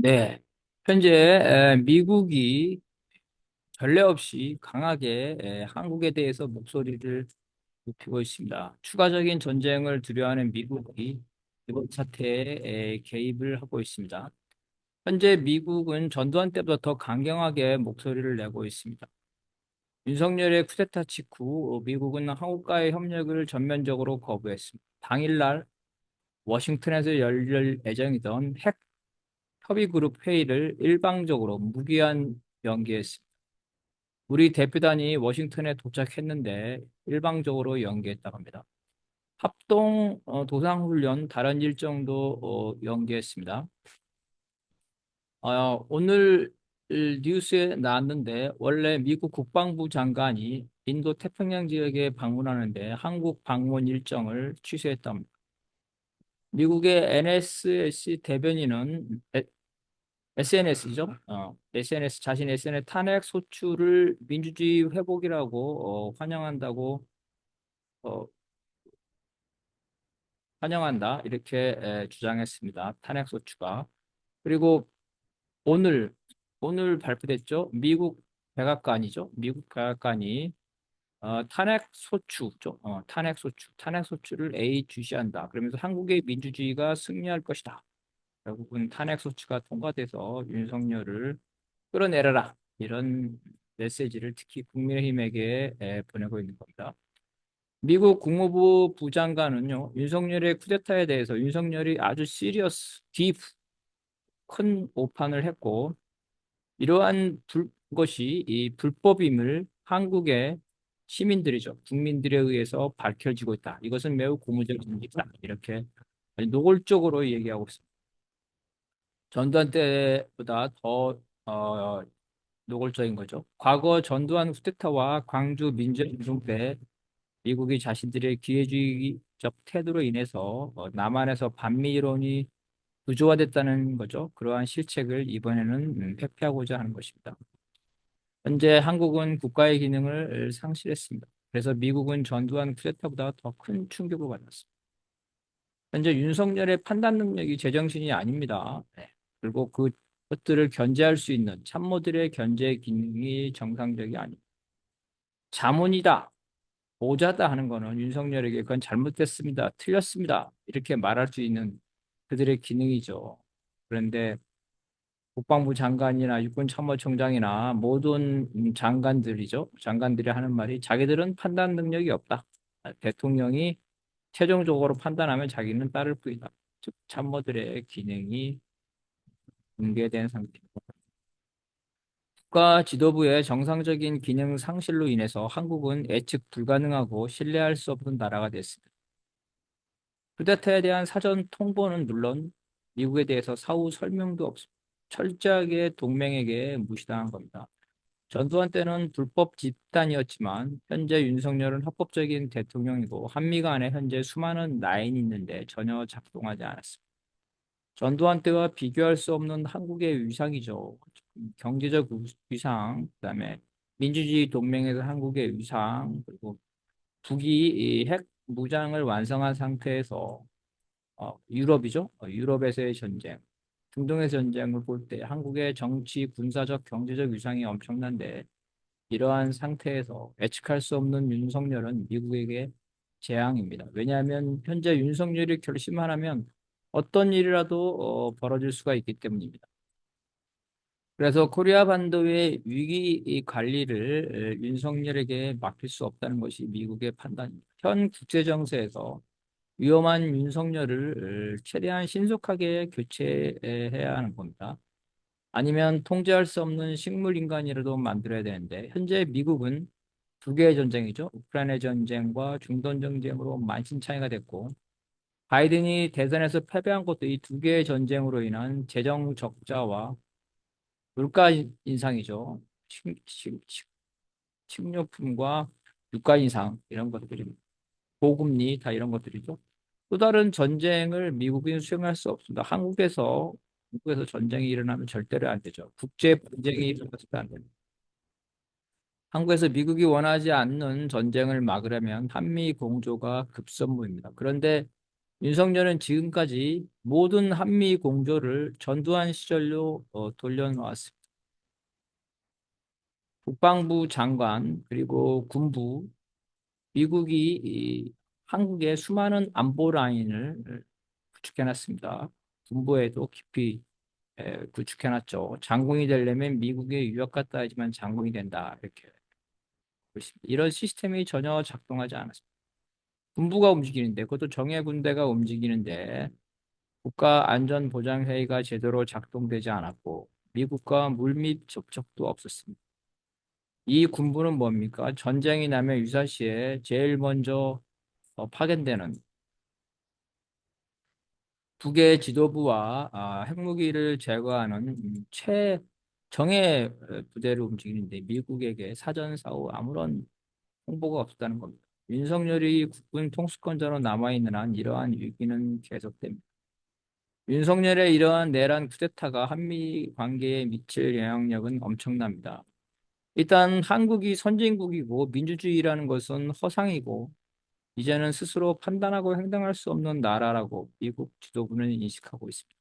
네, 현재 미국이 전례 없이 강하게 한국에 대해서 목소리를 높이고 있습니다. 추가적인 전쟁을 두려워하는 미국이 이번 사태에 개입을 하고 있습니다. 현재 미국은 전두환 때보다 더 강경하게 목소리를 내고 있습니다. 윤석열의 쿠데타 직후 미국은 한국과의 협력을 전면적으로 거부했습니다. 당일날 워싱턴에서 열릴 예정이던 핵 협의그룹 회의를 일방적으로 무기한 연기했습니다. 우리 대표단이 워싱턴에 도착했는데 일방적으로 연기했다고 합니다. 합동 도상훈련 다른 일정도 연기했습니다. 오늘 뉴스에 나왔는데 원래 미국 국방부 장관이 인도 태평양 지역에 방문하는데 한국 방문 일정을 취소했답니다. 미국의 NSC 대변인은 SNS죠. SNS 자신 SNS 탄핵 소추를 민주주의 회복이라고 어, 환영한다 이렇게 주장했습니다. 탄핵 소추가 그리고 오늘 발표됐죠. 미국 백악관이 탄핵 소추를 주시한다. 그러면서 한국의 민주주의가 승리할 것이다. 결국은 탄핵 소추가 통과돼서 윤석열을 끌어내려라 이런 메시지를 특히 국민의힘에게 보내고 있는 겁니다. 미국 국무부 부장관은요 윤석열의 쿠데타에 대해서 윤석열이 아주 시리어스 딥 큰 오판을 했고 이러한 것이 이 불법임을 한국의 시민들이죠 국민들에 의해서 밝혀지고 있다. 이것은 매우 고무적인 일이다. 이렇게 노골적으로 얘기하고 있습니다. 전두환 때보다 더 노골적인 거죠. 과거 전두환 쿠데타와 광주 민주운동 때 미국이 자신들의 기회주의적 태도로 인해서 남한에서 반미 이론이 구조화됐다는 거죠. 그러한 실책을 이번에는 회피하고자 하는 것입니다. 현재 한국은 국가의 기능을 상실했습니다. 그래서 미국은 전두환 쿠데타보다 더 큰 충격을 받았습니다. 현재 윤석열의 판단 능력이 제정신이 아닙니다. 네. 그리고 그것들을 견제할 수 있는 참모들의 견제 기능이 정상적이 아닙니다. 자문이다, 보좌다 하는 거는 윤석열에게 그건 잘못됐습니다, 틀렸습니다 이렇게 말할 수 있는 그들의 기능이죠. 그런데 국방부 장관이나 육군참모총장이나 모든 장관들이죠. 장관들이 하는 말이 자기들은 판단 능력이 없다. 대통령이 최종적으로 판단하면 자기는 따를 뿐이다. 즉 참모들의 기능이 붕괴된 상태입니다. 국가 지도부의 정상적인 기능 상실로 인해서 한국은 예측 불가능하고 신뢰할 수 없는 나라가 됐습니다. 쿠데타에 대한 사전 통보는 물론 미국에 대해서 사후 설명도 없습니다. 철저하게 동맹에게 무시당한 겁니다. 전두환 때는 불법 집단이었지만 현재 윤석열은 합법적인 대통령이고 한미 간에 현재 수많은 라인이 있는데 전혀 작동하지 않았습니다. 전두환 때와 비교할 수 없는 한국의 위상이죠. 경제적 위상, 그다음에 민주주의 동맹에서 한국의 위상, 그리고 북이 이핵 무장을 완성한 상태에서 유럽이죠. 유럽에서의 전쟁, 중동의 전쟁을 볼 때 한국의 정치, 군사적, 경제적 위상이 엄청난데 이러한 상태에서 예측할 수 없는 윤석열은 미국에게 재앙입니다. 왜냐하면 현재 윤석열이 결심하면 어떤 일이라도 벌어질 수가 있기 때문입니다. 그래서 코리아 반도의 위기 관리를 윤석열에게 맡길 수 없다는 것이 미국의 판단입니다. 현 국제 정세에서 위험한 윤석열을 최대한 신속하게 교체해야 하는 겁니다. 아니면 통제할 수 없는 식물 인간이라도 만들어야 되는데 현재 미국은 두 개의 전쟁이죠. 우크라이나 전쟁과 중동 전쟁으로 만신창이가 됐고 바이든이 대선에서 패배한 것도 이 두 개의 전쟁으로 인한 재정 적자와 물가 인상이죠. 식료품과 유가 인상 이런 것들이 고금리 다 이런 것들이죠. 또 다른 전쟁을 미국은 수행할 수 없습니다. 한국에서 전쟁이 일어나면 절대로 안 되죠. 국제 분쟁이 일어나서도 안 됩니다. 한국에서 미국이 원하지 않는 전쟁을 막으려면 한미 공조가 급선무입니다. 그런데 윤석열은 지금까지 모든 한미 공조를 전두환 시절로 돌려놓았습니다. 국방부 장관 그리고 군부, 미국이 한국의 수많은 안보 라인을 구축해놨습니다. 군부에도 깊이 구축해놨죠. 장군이 되려면 미국에 유학 갔다 와야지만 장군이 된다. 이렇게 보고 있습니다. 이런 시스템이 전혀 작동하지 않았습니다. 군부가 움직이는데, 그것도 정예 군대가 움직이는데 국가안전보장회의가 제대로 작동되지 않았고 미국과 물밑 접촉도 없었습니다. 이 군부는 뭡니까? 전쟁이 나면 유사시에 제일 먼저 파견되는 북의 지도부와 핵무기를 제거하는 최정예 부대를 움직이는데 미국에게 사전사 후 아무런 홍보가 없었다는 겁니다. 윤석열이 국군 통수권자로 남아있는 한 이러한 위기는 계속됩니다. 윤석열의 이러한 내란 쿠데타가 한미 관계에 미칠 영향력은 엄청납니다. 일단 한국이 선진국이고 민주주의라는 것은 허상이고 이제는 스스로 판단하고 행동할 수 없는 나라라고 미국 지도부는 인식하고 있습니다.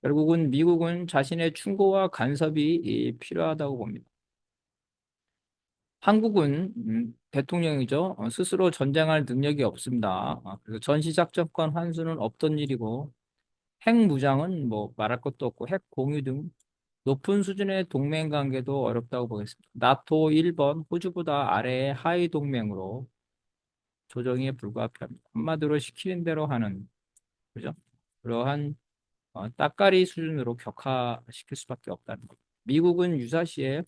결국은 미국은 자신의 충고와 간섭이 필요하다고 봅니다. 한국은 대통령이죠. 스스로 전쟁할 능력이 없습니다. 그래서 전시작전권 환수는 없던 일이고 핵무장은 뭐 말할 것도 없고 핵 공유 등 높은 수준의 동맹 관계도 어렵다고 보겠습니다. 나토 1번 호주보다 아래의 하위 동맹으로 조정에 불가피합니다. 한마디로 시키는 대로 하는 그죠? 그러한 따까리 수준으로 격화시킬 수밖에 없다는 것. 미국은 유사시에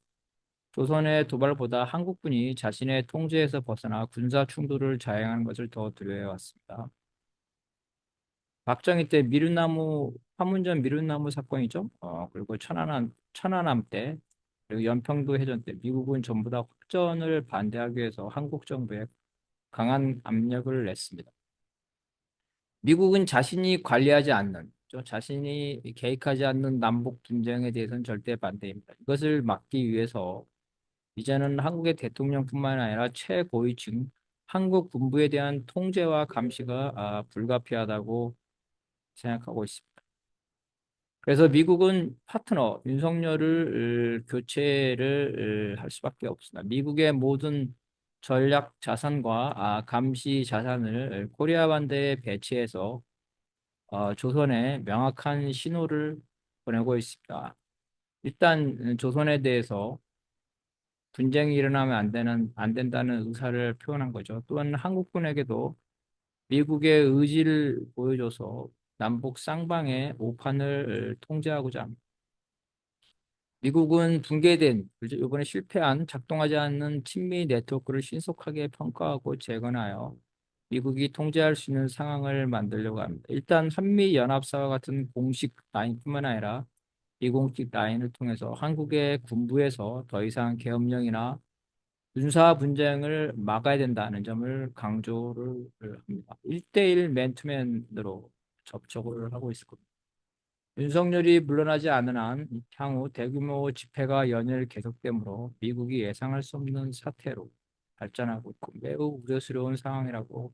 조선의 도발보다 한국군이 자신의 통제에서 벗어나 군사 충돌을 자행하는 것을 더 두려워해왔습니다. 박정희 때 미루나무 판문점 미루나무 사건이죠. 그리고 천안함 때 그리고 연평도 해전 때 미국은 전부 다 확전을 반대하기 위해서 한국 정부에 강한 압력을 냈습니다. 미국은 자신이 관리하지 않는, 자신이 개입하지 않는 남북 분쟁에 대해서는 절대 반대입니다. 이것을 막기 위해서 이제는 한국의 대통령뿐만 아니라 최고위층 한국 군부에 대한 통제와 감시가 불가피하다고 생각하고 있습니다. 그래서 미국은 파트너 윤석열을 교체를 할 수밖에 없습니다. 미국의 모든 전략 자산과 감시 자산을 코리아 반도에 배치해서 조선에 명확한 신호를 보내고 있습니다. 일단 조선에 대해서 분쟁이 일어나면 안 된다는 의사를 표현한 거죠. 또한 한국군에게도 미국의 의지를 보여줘서 남북 쌍방의 오판을 통제하고자 합니다. 미국은 붕괴된, 이번에 실패한 작동하지 않는 친미 네트워크를 신속하게 평가하고 재건하여 미국이 통제할 수 있는 상황을 만들려고 합니다. 일단 한미 연합사와 같은 공식 라인뿐만 아니라 비공식 라인을 통해서 한국의 군부에서 더 이상 계엄령이나 군사 분쟁을 막아야 된다는 점을 강조를 합니다. 1대1 맨투맨으로 접촉을 하고 있을 겁니다. 윤석열이 물러나지 않은 한 향후 대규모 집회가 연일 계속되므로 미국이 예상할 수 없는 사태로 발전하고 있고 매우 우려스러운 상황이라고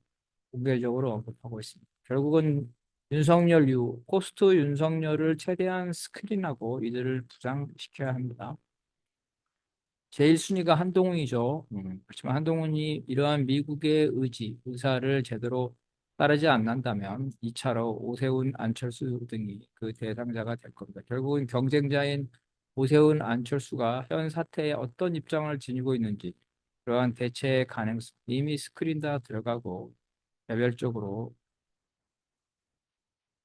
공개적으로 언급하고 있습니다. 결국은 윤석열 이후 포스트 윤석열을 최대한 스크린하고 이들을 부상시켜야 합니다. 제일 순위가 한동훈이죠. 그렇지만 한동훈이 이러한 미국의 의사를 제대로 따르지 않는다면 2차로 오세훈, 안철수 등이 그 대상자가 될 겁니다. 결국은 경쟁자인 오세훈, 안철수가 현 사태에 어떤 입장을 지니고 있는지 그러한 대체 가능성 이미 스크린 다 들어가고 개별적으로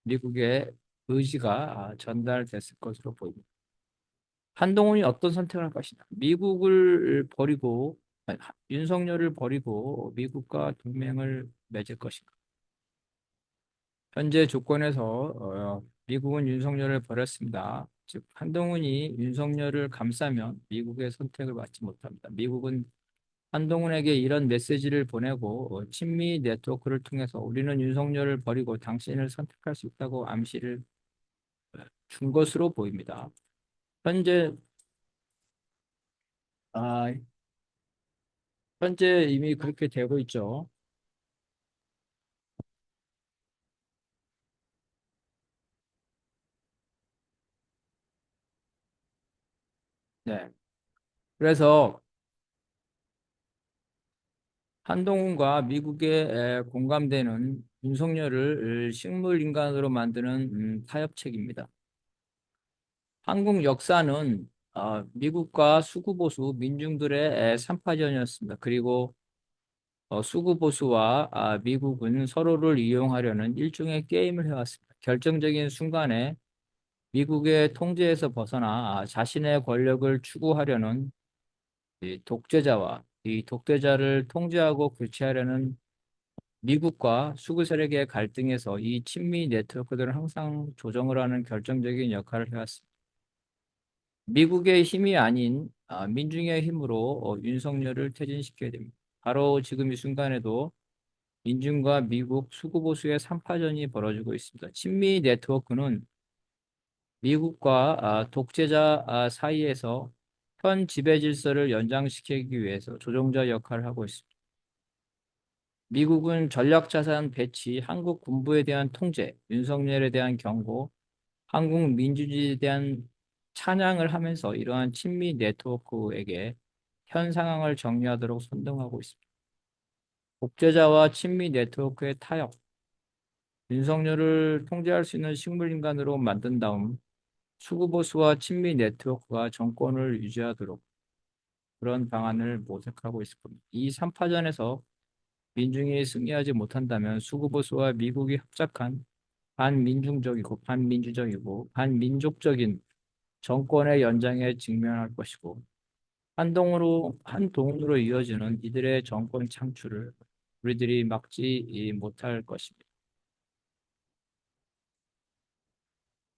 미국의 의지가 전달됐을 것으로 보입니다. 한동훈이 어떤 선택을 할 것이냐. 미국을 버리고, 윤석열을 버리고 미국과 동맹을 맺을 것인가. 현재 조건에서 미국은 윤석열을 버렸습니다. 즉, 한동훈이 윤석열을 감싸면 미국의 선택을 받지 못합니다. 미국은 한동훈에게 이런 메시지를 보내고 친미 네트워크를 통해서 우리는 윤석열을 버리고 당신을 선택할 수 있다고 암시를 준 것으로 보입니다. 현재 아, 현재 이미 그렇게 되고 있죠. 네. 그래서 한동훈과 미국에 공감되는 윤석열을 식물인간으로 만드는 타협책입니다. 한국 역사는 미국과 수구보수 민중들의 삼파전이었습니다. 그리고 수구보수와 미국은 서로를 이용하려는 일종의 게임을 해왔습니다. 결정적인 순간에 미국의 통제에서 벗어나 자신의 권력을 추구하려는 이 독재자와 이 독재자를 통제하고 교체하려는 미국과 수구 세력의 갈등에서 이 친미 네트워크들은 항상 조정을 하는 결정적인 역할을 해왔습니다. 미국의 힘이 아닌 민중의 힘으로 윤석열을 퇴진시켜야 됩니다. 바로 지금 이 순간에도 민중과 미국 수구보수의 삼파전이 벌어지고 있습니다. 친미 네트워크는 미국과 독재자 사이에서 현 지배 질서를 연장시키기 위해서 조종자 역할을 하고 있습니다. 미국은 전략자산 배치, 한국 군부에 대한 통제, 윤석열에 대한 경고, 한국 민주주의에 대한 찬양을 하면서 이러한 친미 네트워크에게 현 상황을 정리하도록 선동하고 있습니다. 독재자와 친미 네트워크의 타협, 윤석열을 통제할 수 있는 식물인간으로 만든 다음 수구보수와 친미 네트워크가 정권을 유지하도록 그런 방안을 모색하고 있을 겁니다. 이 3파전에서 민중이 승리하지 못한다면 수구보수와 미국이 합작한 반민중적이고 반민주적이고 반민족적인 정권의 연장에 직면할 것이고 한동훈으로 이어지는 이들의 정권 창출을 우리들이 막지 못할 것입니다.